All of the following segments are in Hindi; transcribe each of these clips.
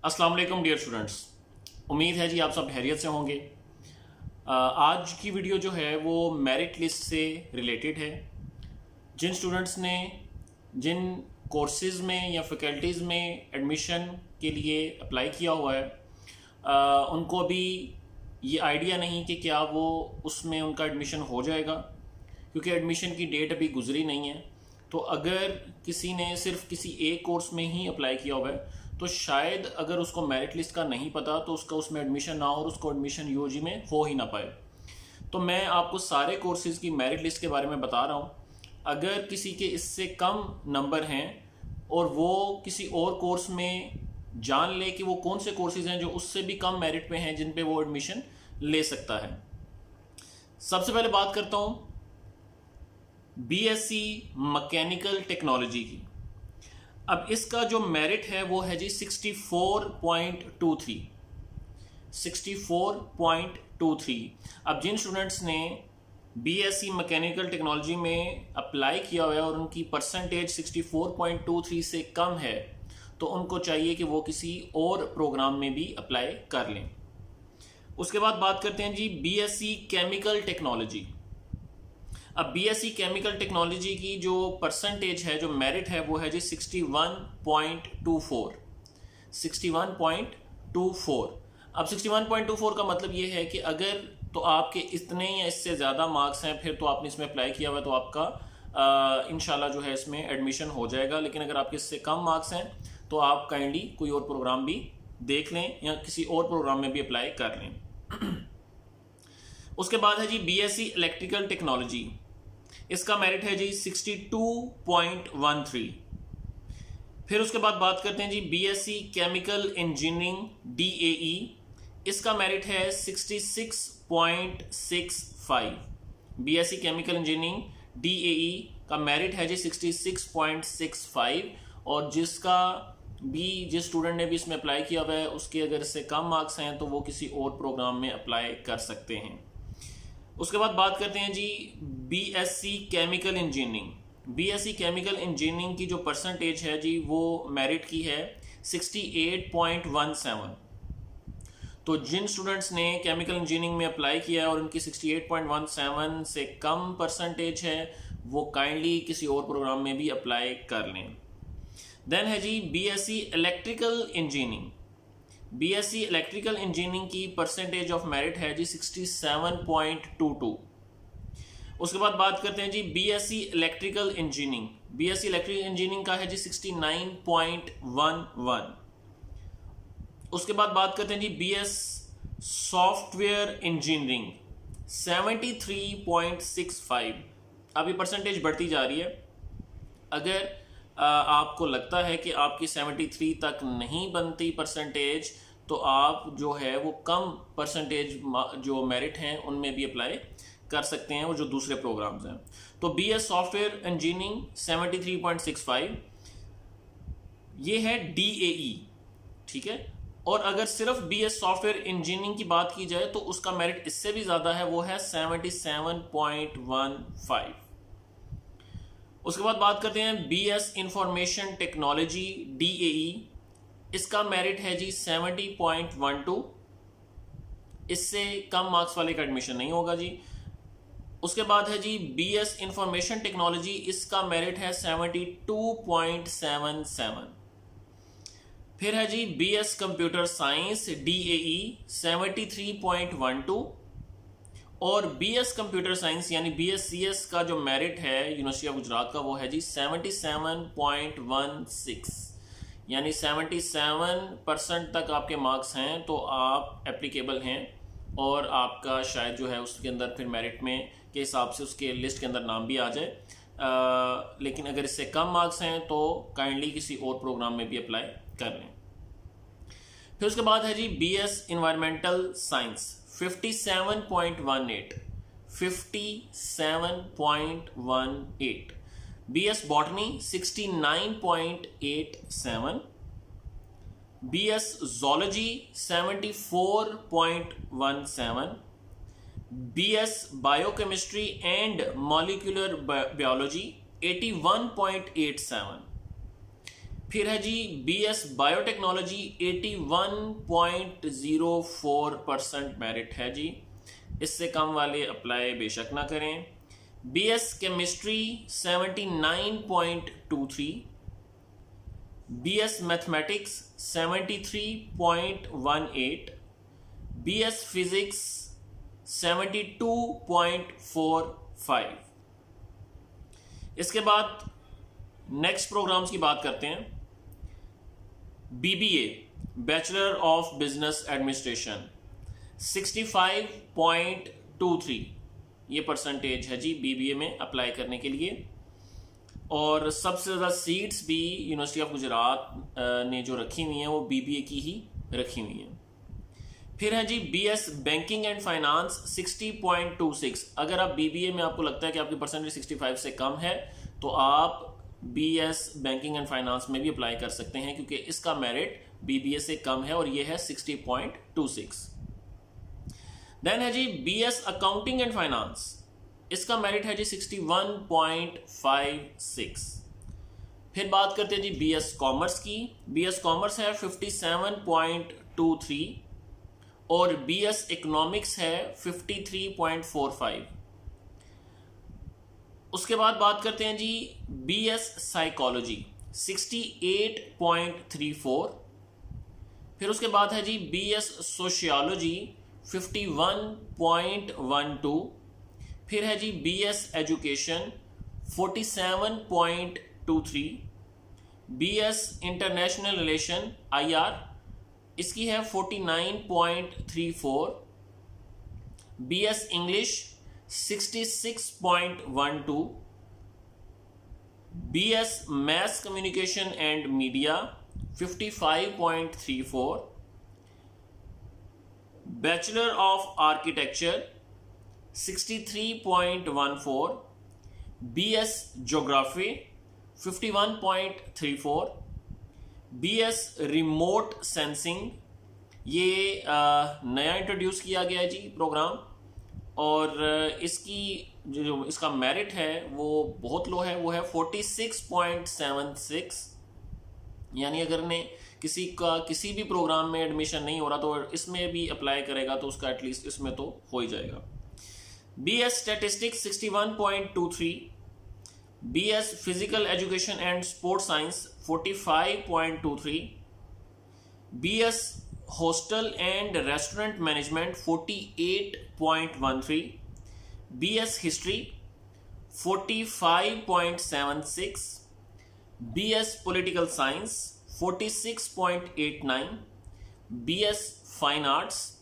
अस्सलाम वालेकुम डियर स्टूडेंट्स। उम्मीद है जी आप सब खैरियत से होंगे। आज की वीडियो जो है वो मेरिट लिस्ट से रिलेटेड है। जिन स्टूडेंट्स ने जिन कोर्सेज़ में या फैकल्टीज़ में एडमिशन के लिए अप्लाई किया हुआ है उनको अभी ये आइडिया नहीं कि क्या वो उसमें उनका एडमिशन हो जाएगा, क्योंकि एडमिशन की डेट अभी गुजरी नहीं है। तो अगर किसी ने सिर्फ किसी एक कोर्स में ही अप्लाई किया हुआ है तो शायद अगर उसको मेरिट लिस्ट का नहीं पता तो उसका उसमें एडमिशन ना हो और उसको एडमिशन यूजी में हो ही ना पाए। तो मैं आपको सारे कोर्सेज़ की मेरिट लिस्ट के बारे में बता रहा हूँ। अगर किसी के इससे कम नंबर हैं और वो किसी और कोर्स में जान ले कि वो कौन से कोर्सेज़ हैं जो उससे भी कम मेरिट पे हैं जिन पे वो एडमिशन ले सकता है। सबसे पहले बात करता हूँ बीएससी मैकेनिकल टेक्नोलॉजी की। अब इसका जो मेरिट है वो है जी 64.23। 64.23। अब जिन स्टूडेंट्स ने बीएससी मैकेनिकल टेक्नोलॉजी में अप्लाई किया हुआ है और उनकी परसेंटेज 64.23 से कम है तो उनको चाहिए कि वो किसी और प्रोग्राम में भी अप्लाई कर लें। उसके बाद बात करते हैं जी बीएससी केमिकल टेक्नोलॉजी। अब बीएससी केमिकल टेक्नोलॉजी की जो परसेंटेज है, जो मेरिट है, वो है जी 61.24। 61.24। अब 61.24 का मतलब ये है कि अगर तो आपके इतने या इससे ज़्यादा मार्क्स हैं फिर तो आपने इसमें अप्लाई किया हुआ है तो आपका इंशाल्लाह जो है इसमें एडमिशन हो जाएगा। लेकिन अगर आपके इससे कम मार्क्स हैं तो आप काइंडली कोई और प्रोग्राम भी देख लें या किसी और प्रोग्राम में भी अप्लाई कर लें। उसके बाद है जी बीएससी इलेक्ट्रिकल टेक्नोलॉजी। इसका मेरिट है जी 62.13। फिर उसके बाद बात करते हैं जी बीएससी केमिकल इंजीनियरिंग डीएई। इसका मेरिट है 66.65। बीएससी केमिकल इंजीनियरिंग डीएई का मेरिट है जी 66.65। और जिस स्टूडेंट ने भी इसमें अप्लाई किया हुआ है उसके अगर इससे कम मार्क्स हैं तो वो किसी और प्रोग्राम में अप्लाई कर सकते हैं। उसके बाद बात करते हैं जी BSc chemical engineering. BSc chemical engineering की जो परसेंटेज है जी वो मेरिट की है 68.17। तो जिन स्टूडेंट्स ने केमिकल इंजीनियरिंग में अप्लाई किया है और उनकी 68.17 से कम परसेंटेज है वो काइंडली किसी और प्रोग्राम में भी अप्लाई कर लें। देन है जी BSc electrical engineering. BSc electrical engineering की परसेंटेज ऑफ मेरिट है जी 67.22। उसके बाद बात करते हैं जी BSc electrical engineering. BSc electrical engineering का है जी 69.11। उसके बाद बात करते हैं जी बीएस सॉफ्टवेयर इंजीनियरिंग 73.65। अब ये परसेंटेज बढ़ती जा रही है। अगर आपको लगता है कि आपकी 73 तक नहीं बनती परसेंटेज तो आप जो है वो कम परसेंटेज जो मेरिट हैं उनमें भी अप्लाई कर सकते हैं और जो दूसरे प्रोग्राम्स हैं। तो बीएस सॉफ्टवेयर इंजीनियरिंग 73.65 ये है डीएई, ठीक है। और अगर सिर्फ बीएस सॉफ्टवेयर इंजीनियरिंग की बात की जाए तो उसका मेरिट इससे भी ज़्यादा है, वो है 77.15। उसके बाद बात करते हैं बीएस इंफॉर्मेशन टेक्नोलॉजी डीएई। इसका मेरिट है जी 70.12। इससे कम मार्क्स वाले का एडमिशन नहीं होगा जी। उसके बाद है जी बीएस इंफॉर्मेशन टेक्नोलॉजी। इसका मेरिट है 72.77। फिर है जी बीएस कंप्यूटर साइंस डीएई 73.12। और बीएस कंप्यूटर साइंस यानी बीएससीएस का जो मेरिट है यूनिवर्सिटी ऑफ गुजरात का वो है जी 77.16। यानी 77% तक आपके मार्क्स हैं तो आप एप्लीकेबल हैं और आपका शायद जो है उसके अंदर फिर मेरिट में के हिसाब से उसके लिस्ट के अंदर नाम भी आ जाए। लेकिन अगर इससे कम मार्क्स हैं तो काइंडली किसी और प्रोग्राम में भी अप्लाई कर लें। फिर उसके बाद है जी BS environmental science 57.18। 57.18। BS botany 69.87। BS zoology 74.17। BS biochemistry and molecular biology 81.87। फिर है जी BS बायोटेक्नोलॉजी 81.04% मेरिट है जी, इससे कम वाले अप्लाई बेशक ना करें। BS chemistry 79.23, BS mathematics 73.18, BS physics 72.45। इसके बाद नेक्स्ट प्रोग्राम्स की बात करते हैं। BBA bachelor of business administration 65.23 ये परसेंटेज है जी BBA में अप्लाई करने के लिए, और सबसे ज़्यादा सीट्स भी यूनिवर्सिटी ऑफ गुजरात ने जो रखी हुई हैं वो BBA की ही रखी हुई हैं। फिर है जी BS बैंकिंग एंड फाइनेंस 60.26। अगर आप BBA में आपको लगता है कि आपकी परसेंटेज 65 से कम है तो आप BS बैंकिंग एंड फाइनेंस में भी अप्लाई कर सकते हैं, क्योंकि इसका मेरिट BBA से कम है और ये है 60.26। देन है जी BS अकाउंटिंग एंड फाइनेंस, इसका मेरिट है जी 61.56। फिर बात करते हैं जी BS कॉमर्स की। BS कॉमर्स है 57.23 और BS इकोनॉमिक्स है 53.45। उसके बाद बात करते हैं जी BS साइकोलॉजी 68.34। फिर उसके बाद है जी BS सोशियोलॉजी 51.12। फिर है जी BS education 47.23। BS international relation IR, इसकी है 49.34। BS English 66.12। BS mess communication and media 55.34। Bachelor of architecture 63.14। BS geography 51.34। BS remote sensing, ये नया इंट्रोड्यूस किया गया है जी प्रोग्राम, और इसकी जो इसका मेरिट है वो बहुत लो है, वो है 46.76। यानी अगर ने किसी का किसी भी प्रोग्राम में एडमिशन नहीं हो रहा तो इसमें भी अप्लाई करेगा तो उसका एटलीस्ट इसमें तो हो ही जाएगा। BS statistics 61.23। BS physical education and sports science 45.23। BS hostel and restaurant management 48.13। BS history 45.76। BS political science 46.89। BS fine arts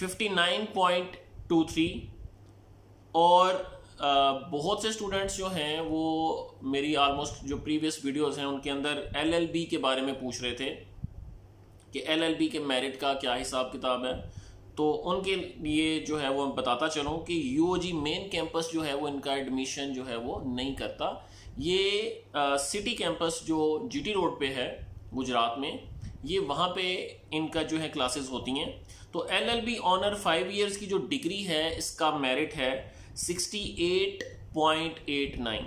59.23। और बहुत से स्टूडेंट्स जो हैं वो मेरी ऑलमोस्ट जो प्रीवियस वीडियोस हैं उनके अंदर LLB के बारे में पूछ रहे थे कि LLB के मेरिट का क्या हिसाब किताब है, तो उनके लिए जो है वो बताता चलूँ कि UOG मेन कैंपस जो है वो इनका एडमिशन जो है वो नहीं करता। ये सिटी कैंपस जो GT रोड पे है गुजरात में, ये वहाँ पे इनका जो है क्लासेस होती हैं। तो LLB ऑनर 5 इयर्स की जो डिग्री है इसका मेरिट है 68.89।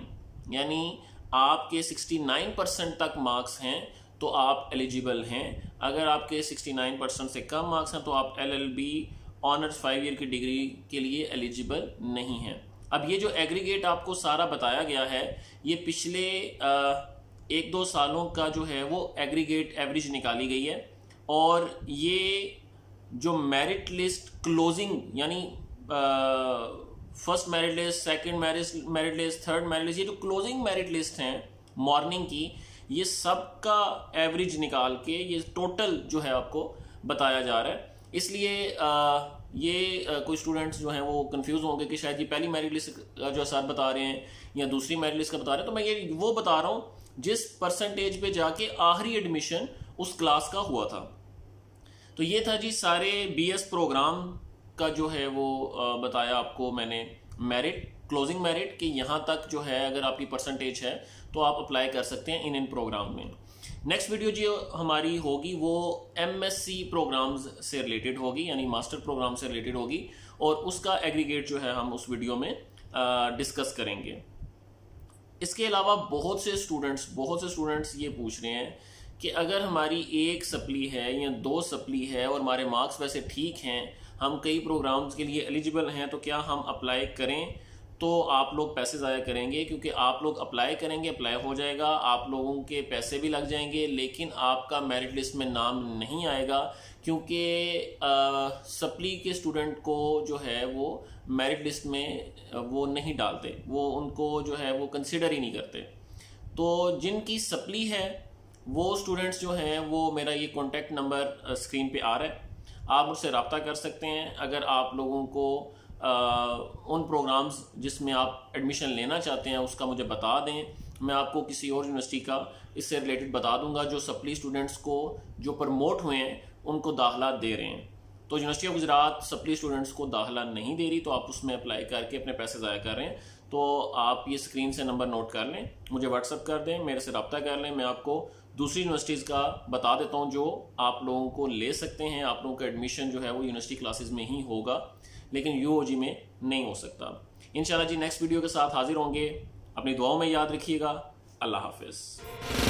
यानी आपके 69% तक मार्क्स हैं तो आप एलिजिबल हैं। अगर आपके 69% से कम मार्क्स हैं तो आप LLB ऑनर्स 5 ईयर की डिग्री के लिए एलिजिबल नहीं हैं। अब ये जो एग्रीगेट आपको सारा बताया गया है ये पिछले 1-2 सालों का जो है वो एग्रीगेट एवरेज निकाली गई है, और ये जो मेरिट लिस्ट क्लोजिंग यानी first merit list, second merit list, third merit list, ये जो क्लोजिंग मेरिट लिस्ट हैं मॉर्निंग की, ये सब का एवरेज निकाल के ये टोटल जो है आपको बताया जा रहा है। इसलिए कुछ स्टूडेंट्स जो हैं वो कंफ्यूज होंगे कि शायद ये पहली मेरिट लिस्ट का जो सर बता रहे हैं या दूसरी मेरिट लिस्ट का बता रहे हैं। तो मैं ये वो बता रहा हूँ जिस परसेंटेज पे जाके आखिरी एडमिशन उस क्लास का हुआ था। तो ये था जी सारे BS प्रोग्राम का जो है वो बताया आपको मैंने मेरिट, क्लोजिंग मेरिट, कि यहाँ तक जो है अगर आपकी परसेंटेज है तो आप अप्लाई कर सकते हैं इन प्रोग्राम में। नेक्स्ट वीडियो जो हमारी होगी वो MSc प्रोग्राम्स से रिलेटेड होगी, यानी मास्टर प्रोग्राम से रिलेटेड होगी, और उसका एग्रीगेट जो है हम उस वीडियो में डिस्कस करेंगे। इसके अलावा बहुत से स्टूडेंट्स ये पूछ रहे हैं कि अगर हमारी एक सप्ली है या 2 सप्ली है और हमारे मार्क्स वैसे ठीक हैं, हम कई प्रोग्राम्स के लिए एलिजिबल हैं, तो क्या हम अप्लाई करें? तो आप लोग पैसे ज़ाया करेंगे, क्योंकि आप लोग अप्लाई करेंगे, अप्लाई हो जाएगा, आप लोगों के पैसे भी लग जाएंगे, लेकिन आपका मेरिट लिस्ट में नाम नहीं आएगा, क्योंकि सप्ली के स्टूडेंट को जो है वो मेरिट लिस्ट में वो नहीं डालते, वो उनको जो है वो कंसिडर ही नहीं करते। तो जिनकी सप्ली है वो स्टूडेंट्स जो हैं वो मेरा ये कॉन्टैक्ट नंबर स्क्रीन पे आ रहा है, आप मुझसे रब्ता कर सकते हैं। अगर आप लोगों को उन प्रोग्राम्स जिसमें आप एडमिशन लेना चाहते हैं उसका मुझे बता दें, मैं आपको किसी और यूनिवर्सिटी का इससे रिलेटेड बता दूंगा जो सप्ली स्टूडेंट्स को जो प्रमोट हुए हैं उनको दाखिला दे रहे हैं। तो university of Gujarat supply students को दाखिला नहीं दे रही, तो आप उसमें अप्लाई करके अपने पैसे ज़ाया कर रहे हैं। तो आप ये स्क्रीन से नंबर नोट कर लें, मुझे व्हाट्सअप कर दें, मेरे से रब्ता कर लें, मैं आपको दूसरी यूनिवर्सिटीज़ का बता देता हूँ जो आप लोगों को ले सकते हैं। आप लोगों का एडमिशन जो है वो यूनिवर्सिटी क्लासेस में ही होगा, लेकिन यूओजी में नहीं हो सकता। इंशाल्लाह जी नेक्स्ट वीडियो के साथ हाजिर होंगे। अपनी दुआओं में याद रखिएगा। अल्लाह हाफिज़।